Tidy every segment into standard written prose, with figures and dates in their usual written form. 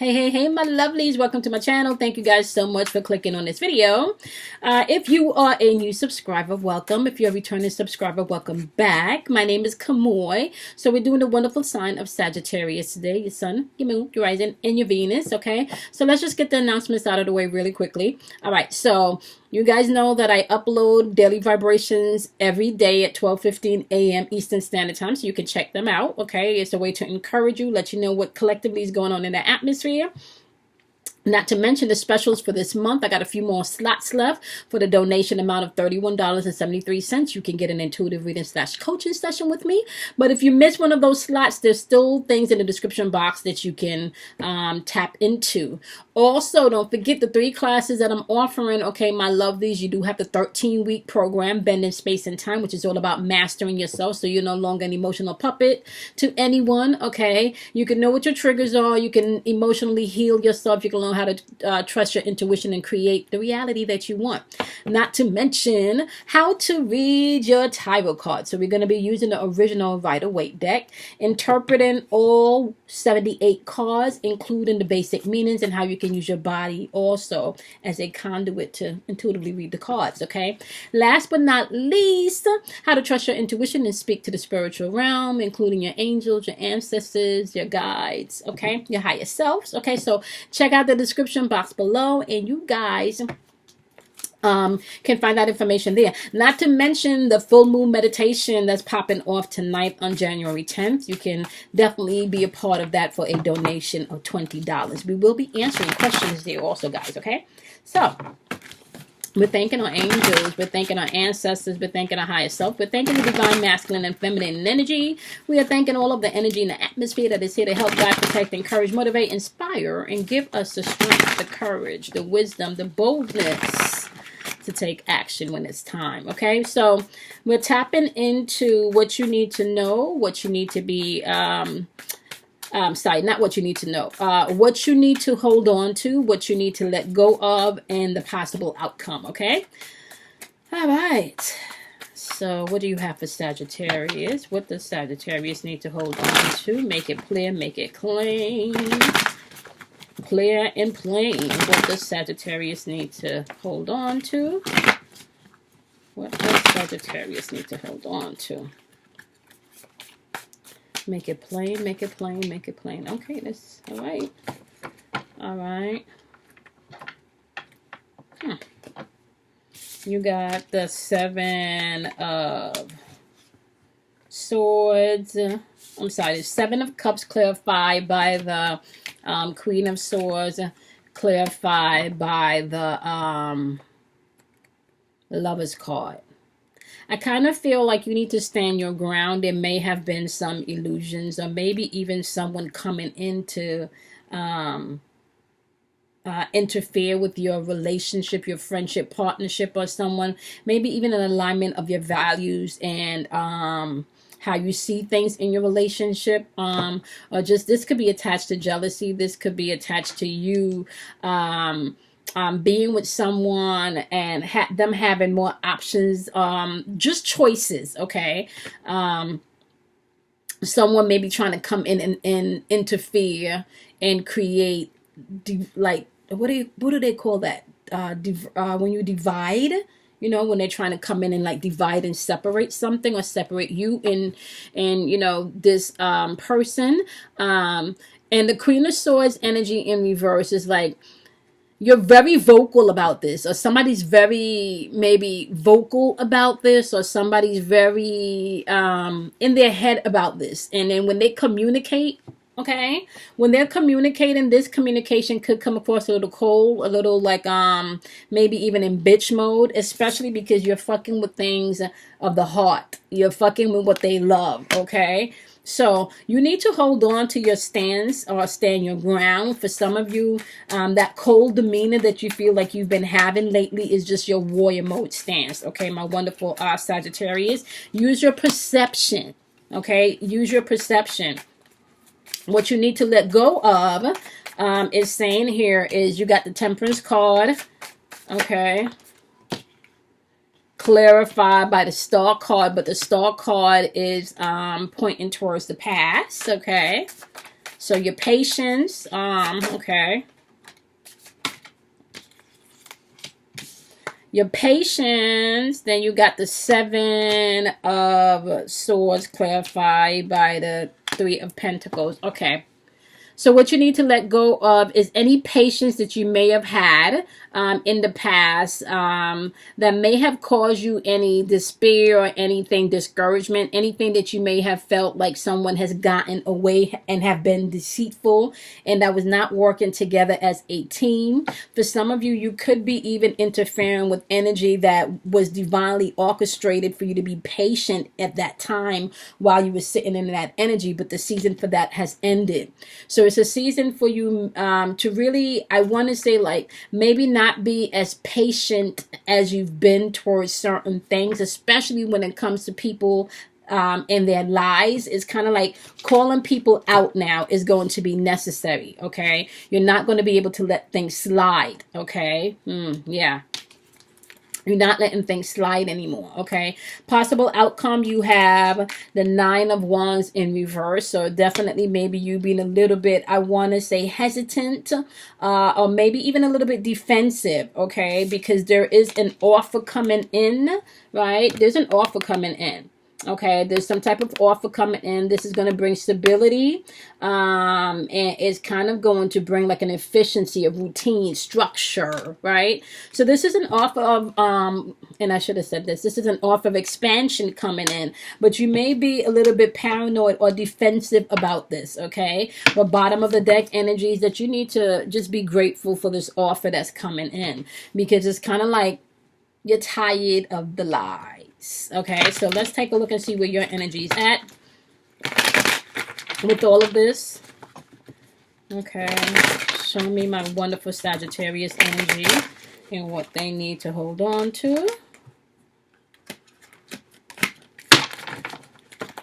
Hey, my lovelies. Welcome to my channel. Thank you guys so much for clicking on this video. If you are a new subscriber, welcome. If you're a returning subscriber, welcome back. My name is Cosmo. So we're doing the wonderful sign of Sagittarius today. Your sun, your moon, your rising, and your Venus, okay? So let's just get the announcements out of the way really quickly. All right, so you guys know that I upload daily vibrations every day at 12:15 a.m. Eastern Standard Time, so you can check them out, okay? It's a way to encourage you, let you know what collectively is going on in the atmosphere. Not to mention the specials for this month. I got a few more slots left for the donation amount of $31.73. You can get an intuitive reading / coaching session with me. But if you miss one of those slots, there's still things in the description box that you can tap into. Also, don't forget the 3 classes that I'm offering. Okay, my lovelies, you do have the 13-week program, Bending Space and Time, which is all about mastering yourself so you're no longer an emotional puppet to anyone, okay? You can know what your triggers are. You can emotionally heal yourself. You can learn how to trust your intuition and create the reality that you want. Not to mention how to read your tarot cards. So we're going to be using the original Rider-Waite deck, interpreting all 78 cards, including the basic meanings and how you can use your body also as a conduit to intuitively read the cards, okay? Last but not least, how to trust your intuition and speak to the spiritual realm, including your angels, your ancestors, your guides, okay? Your higher selves, okay? So check out the description box below and you guys can find that information there. Not to mention the full moon meditation that's popping off tonight on January 10th. You can definitely be a part of that for a donation of $20. We will be answering questions there also, guys, okay? So we're thanking our angels, we're thanking our ancestors, we're thanking our higher self, we're thanking the divine masculine and feminine energy. We are thanking all of the energy in the atmosphere that is here to help guide, protect, encourage, motivate, inspire, and give us the strength, the courage, the wisdom, the boldness to take action when it's time, okay? So we're tapping into what you need to know, what you need to be, sorry, not what you need to know, what you need to hold on to, what you need to let go of, and the possible outcome, okay? All right. So what do you have for Sagittarius? What does Sagittarius need to hold on to? Make it clear, make it plain. Clear and plain. What does Sagittarius need to hold on to? What does Sagittarius need to hold on to? Make it plain, make it plain, make it plain. Okay, that's all right. All right. You got the 7 of Swords. I'm sorry, the 7 of Cups clarified by the Queen of Swords, clarified by the Lover's card. I kind of feel like you need to stand your ground. There may have been some illusions or maybe even someone coming in to interfere with your relationship, your friendship, partnership, or someone, maybe even an alignment of your values and how you see things in your relationship, or just this could be attached to jealousy. This could be attached to you being with someone and them having more options, just choices, okay? Someone may be trying to come in and interfere and create, like, what do they call that? When you divide, you know, when they're trying to come in and like divide and separate something or separate you and you know, this person. And the Queen of Swords energy in reverse is like, you're very vocal about this, or somebody's very maybe vocal about this, or somebody's very in their head about this. And then when they communicate, okay, when they're communicating, this communication could come across a little cold, a little like maybe even in bitch mode, especially because you're fucking with things of the heart. You're fucking with what they love, okay? So you need to hold on to your stance or stand your ground. For some of you, that cold demeanor that you feel like you've been having lately is just your warrior mode stance, okay, my wonderful Sagittarius. Use your perception, okay? Use your perception. What you need to let go of is saying here is you got the Temperance card, okay? Clarified by the Star card, but the Star card is pointing towards the past, okay? So your patience, okay. Your patience, then you got the 7 of Swords clarified by the 3 of Pentacles. Okay. So what you need to let go of is any patience that you may have had in the past that may have caused you any despair or anything, discouragement, anything that you may have felt like someone has gotten away and have been deceitful and that was not working together as a team. For some of you, you could be even interfering with energy that was divinely orchestrated for you to be patient at that time while you were sitting in that energy, but the season for that has ended. So it's a season for you to really, I want to say, like, maybe not be as patient as you've been towards certain things, especially when it comes to people and their lies. Is kind of like calling people out now is going to be necessary. Okay, you're not going to be able to let things slide. Okay, yeah. You're not letting things slide anymore, okay? Possible outcome, you have the 9 of Wands in reverse. So definitely maybe you being a little bit, I want to say, hesitant or maybe even a little bit defensive, okay? Because there is an offer coming in, right? There's an offer coming in. Okay, there's some type of offer coming in. This is going to bring stability and it's kind of going to bring like an efficiency, a routine, structure, right? So this is an offer of, and I should have said this is an offer of expansion coming in, but you may be a little bit paranoid or defensive about this, okay? But bottom of the deck energies that you need to just be grateful for this offer that's coming in, because it's kind of like you're tired of the lie. Okay, so let's take a look and see where your energy is at with all of this. Okay, show me my wonderful Sagittarius energy and what they need to hold on to.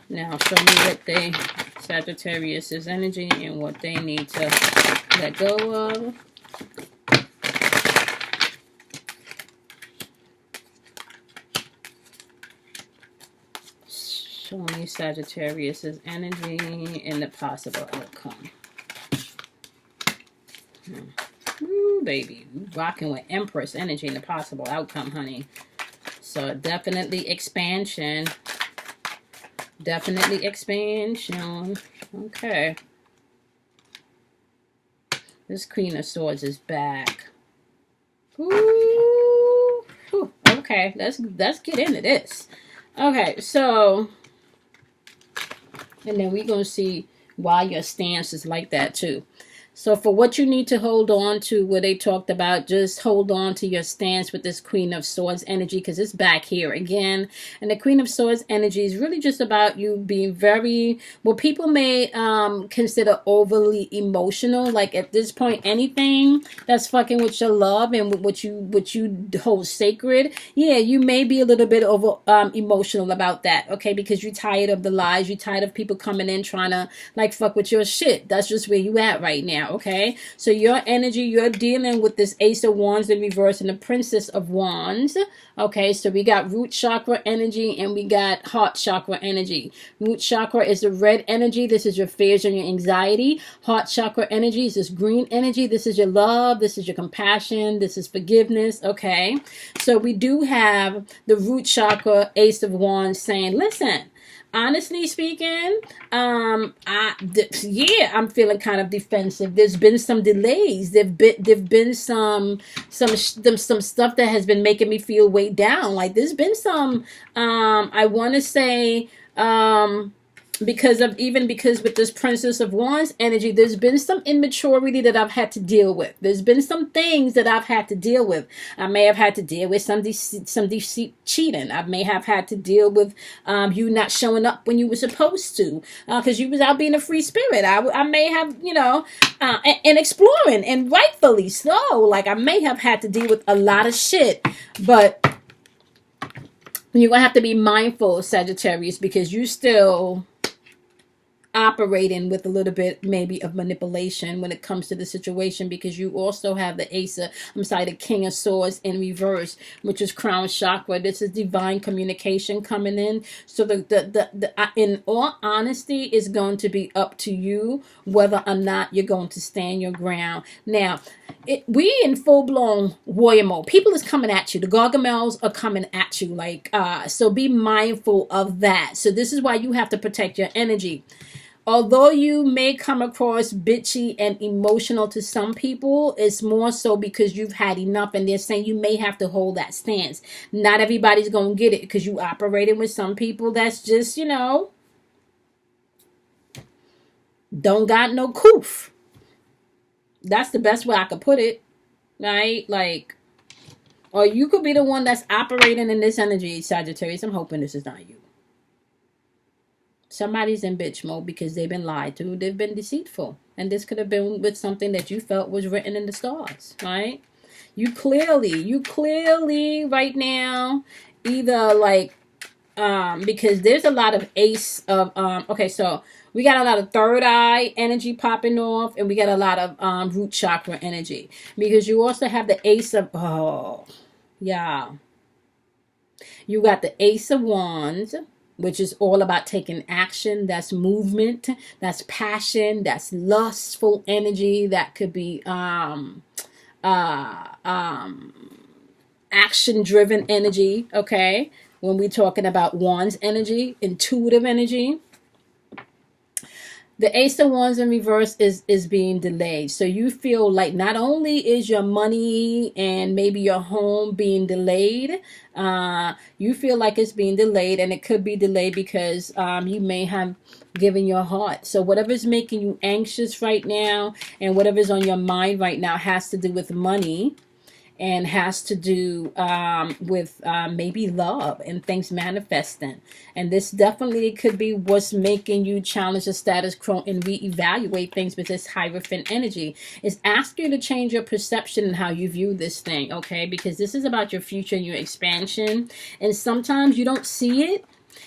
Now show me what they, Sagittarius's energy and what they need to let go of. Show me Sagittarius's energy and the possible outcome. Ooh, baby, rocking with Empress energy and the possible outcome, honey. So definitely expansion. Definitely expansion. Okay. This Queen of Swords is back. Ooh. Whew. Okay, let's get into this. Okay, so, and then we're going to see why your stance is like that too. So for what you need to hold on to, what they talked about, just hold on to your stance with this Queen of Swords energy, because it's back here again. And the Queen of Swords energy is really just about you being very, what people may consider overly emotional. Like at this point, anything that's fucking with your love and what you hold sacred, yeah, you may be a little bit over emotional about that, okay? Because you're tired of the lies, you're tired of people coming in trying to like fuck with your shit. That's just where you at right now. Okay, so your energy, you're dealing with this Ace of Wands in reverse and the Princess of Wands. Okay, so we got root chakra energy and we got heart chakra energy. Root chakra is the red energy. This is your fears and your anxiety. Heart chakra energy is this green energy. This is your love. This is your compassion. This is forgiveness. Okay, so we do have the root chakra Ace of Wands saying, listen, honestly speaking, I'm feeling kind of defensive. There's been some delays. There've been some stuff that has been making me feel weighed down. Like there's been some, I want to say, because with this Princess of Wands energy, there's been some immaturity that I've had to deal with. There's been some things that I've had to deal with. I may have had to deal with some deceit, cheating. I may have had to deal with you not showing up when you were supposed to, because you was out being a free spirit. I may have, and exploring, and rightfully so. Like I may have had to deal with a lot of shit, but you're gonna have to be mindful, Sagittarius, because you still operating with a little bit maybe of manipulation when it comes to the situation, because you also have the the King of Swords in reverse, which is crown chakra. This is divine communication coming in. So in all honesty, it's going to be up to you whether or not you're going to stand your ground. Now, we in full-blown warrior mode. People is coming at you. The Gargamels are coming at you. So be mindful of that. So this is why you have to protect your energy. Although you may come across bitchy and emotional to some people, it's more so because you've had enough, and they're saying you may have to hold that stance. Not everybody's going to get it, because you operating with some people that's just, don't got no coof. That's the best way I could put it, right? Or you could be the one that's operating in this energy, Sagittarius. I'm hoping this is not you. Somebody's in bitch mode because they've been lied to. They've been deceitful. And this could have been with something that you felt was written in the stars, right? You clearly right now, either because there's a lot of ace of, okay, so we got a lot of third eye energy popping off, and we got a lot of root chakra energy, because you also have the ace of, you got the Ace of Wands, which is all about taking action. That's movement, that's passion, that's lustful energy. That could be action-driven energy, okay? When we're talking about Wands energy, intuitive energy. The Ace of Wands in reverse is being delayed. So you feel like not only is your money and maybe your home being delayed, you feel like it's being delayed, and it could be delayed because you may have given your heart. So whatever's making you anxious right now and whatever's on your mind right now has to do with money, and has to do with maybe love and things manifesting. And this definitely could be what's making you challenge the status quo and reevaluate things with this Hierophant energy. It's asking you to change your perception and how you view this thing, okay? Because this is about your future and your expansion. And sometimes you don't see it.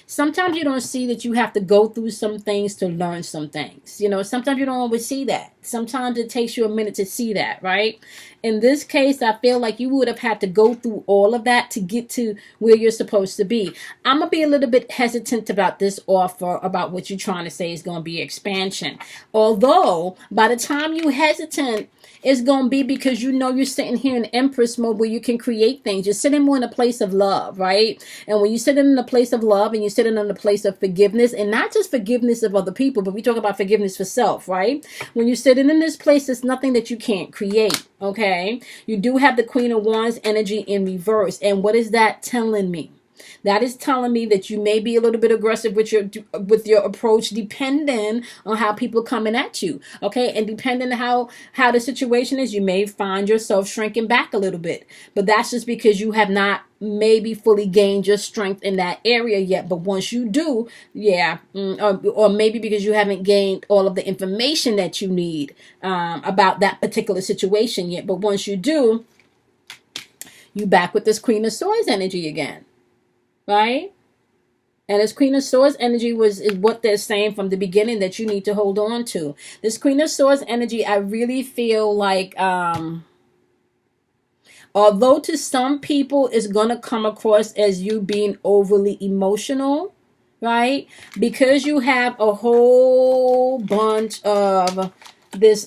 Sometimes you don't see that you have to go through some things to learn some things. Sometimes you don't always see that. Sometimes it takes you a minute to see that, right? In this case, I feel like you would have had to go through all of that to get to where you're supposed to be. I'm going to be a little bit hesitant about this offer, about what you're trying to say is going to be expansion. Although, by the time you hesitant, it's going to be because you're sitting here in Empress mode where you can create things. You're sitting more in a place of love, right? And when you're sitting in a place of love and you're sitting in a place of forgiveness, and not just forgiveness of other people, but we talk about forgiveness for self, right? When you're sitting in this place, there's nothing that you can't create, okay? You do have the Queen of Wands energy in reverse. And what is that telling me? That is telling me that you may be a little bit aggressive with your approach, depending on how people coming at you, okay? And depending on how the situation is, you may find yourself shrinking back a little bit. But that's just because you have not maybe fully gained your strength in that area yet. But once you do, or maybe because you haven't gained all of the information that you need about that particular situation yet. But once you do, you back with this Queen of Swords energy again. Right? And this Queen of Swords energy is what they're saying from the beginning that you need to hold on to. This Queen of Swords energy, I really feel like, although to some people it's going to come across as you being overly emotional, right? Because you have a whole bunch of this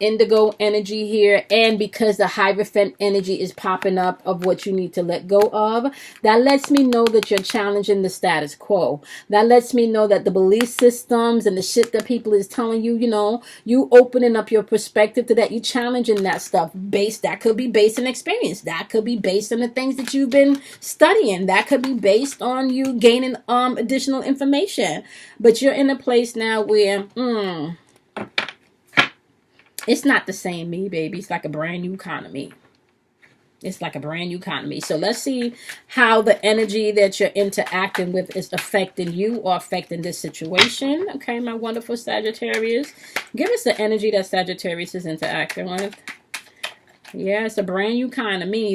indigo energy here, and because the Hierophant energy is popping up of what you need to let go of, that lets me know that you're challenging the status quo. That lets me know that the belief systems and the shit that people is telling you, you opening up your perspective to that. You challenging that stuff. That could be based on experience. That could be based on the things that you've been studying. That could be based on you gaining additional information. But you're in a place now where it's not the same me, baby. It's like a brand new kind of me. It's like a brand new kind of me. So let's see how the energy that you're interacting with is affecting you or affecting this situation. Okay, my wonderful Sagittarius. Give us the energy that Sagittarius is interacting with. Yeah, it's a brand new kind of me.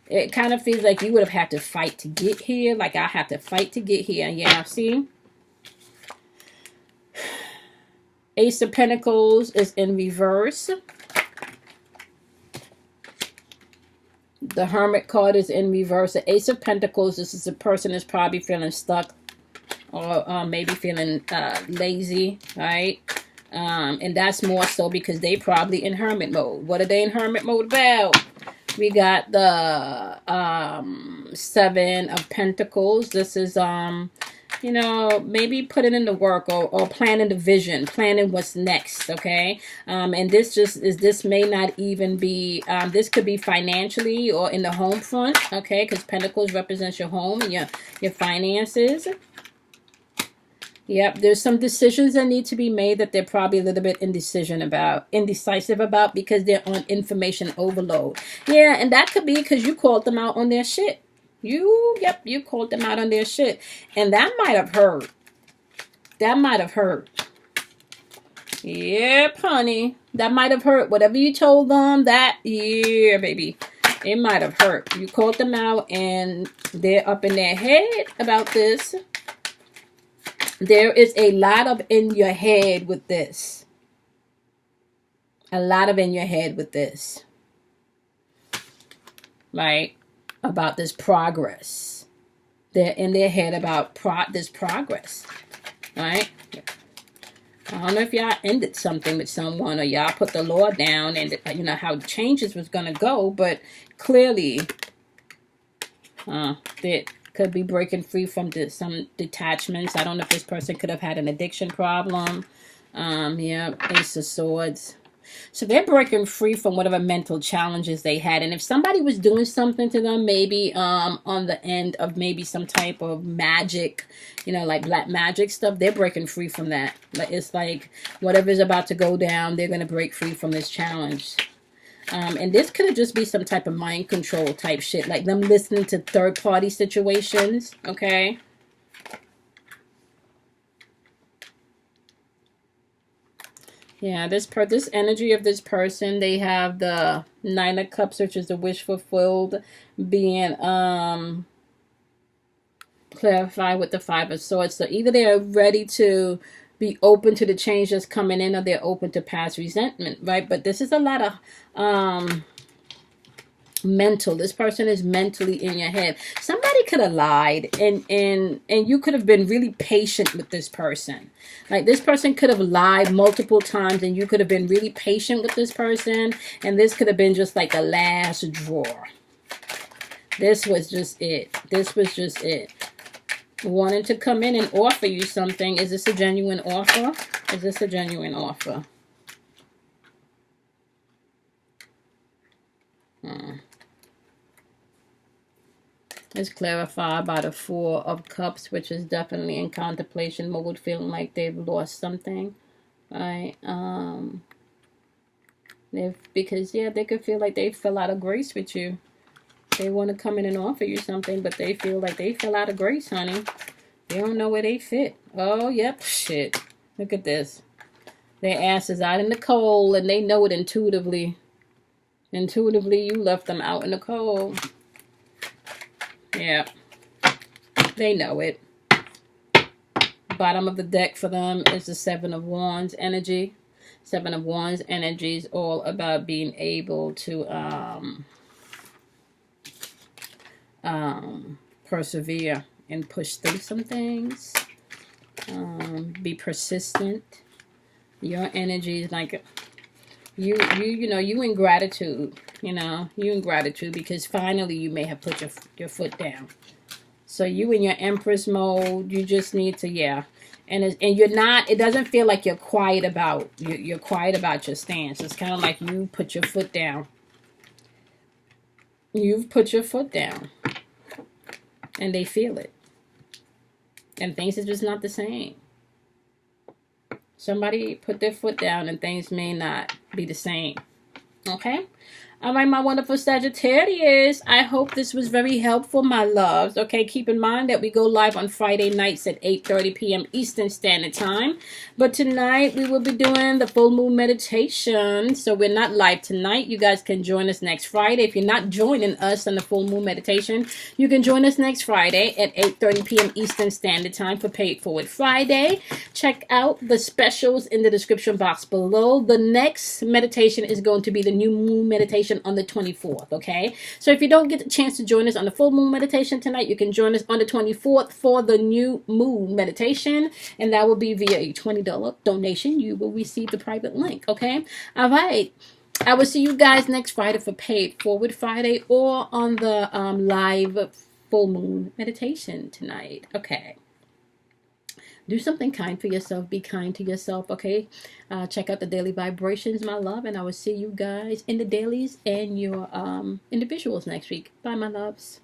It kind of feels like you would have had to fight to get here. Like I had to fight to get here. Yeah, see? Ace of Pentacles is in reverse. The Hermit card is in reverse. The Ace of Pentacles, this is a person that's probably feeling stuck or maybe feeling lazy, right? And that's more so because they probably in hermit mode. What are they in hermit mode about? We got the Seven of Pentacles. This is, you know, maybe putting in the work or planning the vision, planning what's next, okay? And this may not even be, this could be financially or in the home front, okay? Because Pentacles represents your home and your finances. Yep, there's some decisions that need to be made that they're probably a little bit indecisive about because they're on information overload. Yeah, and that could be because you called them out on their shit. You called them out on their shit. And that might have hurt. That might have hurt. Yep, honey. That might have hurt. Whatever you told them, yeah, baby. It might have hurt. You called them out and they're up in their head about this. There is a lot of in your head with this. A lot of in your head with this. Right? About this progress. They're in their head about this progress. Right? I don't know if y'all ended something with someone or y'all put the law down and you know how changes was going to go. But clearly, that could be breaking free from some detachments. I don't know if this person could have had an addiction problem. Yeah, Ace of Swords. So they're breaking free from whatever mental challenges they had. And if somebody was doing something to them, maybe on the end of maybe some type of magic, you know, like black magic stuff, they're breaking free from that. It's like whatever's about to go down, they're going to break free from this challenge. And this could just be some type of mind control type shit. Like them listening to third-party situations. Okay. Yeah, this energy of this person, they have the Nine of Cups, which is the wish fulfilled, being clarified with the Five of Swords. So either they're ready to be open to the change that's coming in or they're open to past resentment, right? But this is a lot of mental. This person is mentally in your head. Somebody could have lied and you could have been really patient with this person. Like this person could have lied multiple times and you could have been really patient with this person, and this could have been just like a last draw. This was just it. This was just it. Wanting to come in and offer you something. Is this a genuine offer? Is this a genuine offer? It's clarified by the Four of Cups, which is definitely in contemplation mode, feeling like they've lost something, right? Because yeah, they could feel like they fell out of grace with you. They want to come in and offer you something, but they feel like they fell out of grace, honey. They don't know where they fit. Oh, yep, shit. Look at this. Their ass is out in the cold, and they know it intuitively. Intuitively, you left them out in the cold. Yeah. They know it. Bottom of the deck for them is the Seven of Wands energy. Seven of Wands energy is all about being able to persevere and push through some things. Be persistent. Your energy is like you know, you in gratitude. You know, you in gratitude because finally you may have put your foot down. So you in your Empress mode, you just need to, yeah. And you're not, it doesn't feel like you're quiet about, you're quiet about your stance. It's kind of like you put your foot down. You've put your foot down. And they feel it. And things are just not the same. Somebody put their foot down and things may not be the same. Okay? All right, my wonderful Sagittarius, I hope this was very helpful, my loves. Okay, keep in mind that we go live on Friday nights at 8:30 p.m. Eastern Standard Time. But tonight we will be doing the full moon meditation. So we're not live tonight. You guys can join us next Friday. If you're not joining us on the full moon meditation, you can join us next Friday at 8:30 p.m. Eastern Standard Time for Pay It Forward Friday. Check out the specials in the description box below. The next meditation is going to be the new moon meditation on the 24th, okay? So if you don't get a chance to join us on the full moon meditation tonight, you can join us on the 24th for the new moon meditation, and that will be via a $20 donation. You will receive the private link, okay? All right. I will see you guys next Friday for Pay It Forward Friday or on the live full moon meditation tonight, okay? Do something kind for yourself. Be kind to yourself, okay? Check out the daily vibrations, my love, and I will see you guys in the dailies and your individuals next week. Bye, my loves.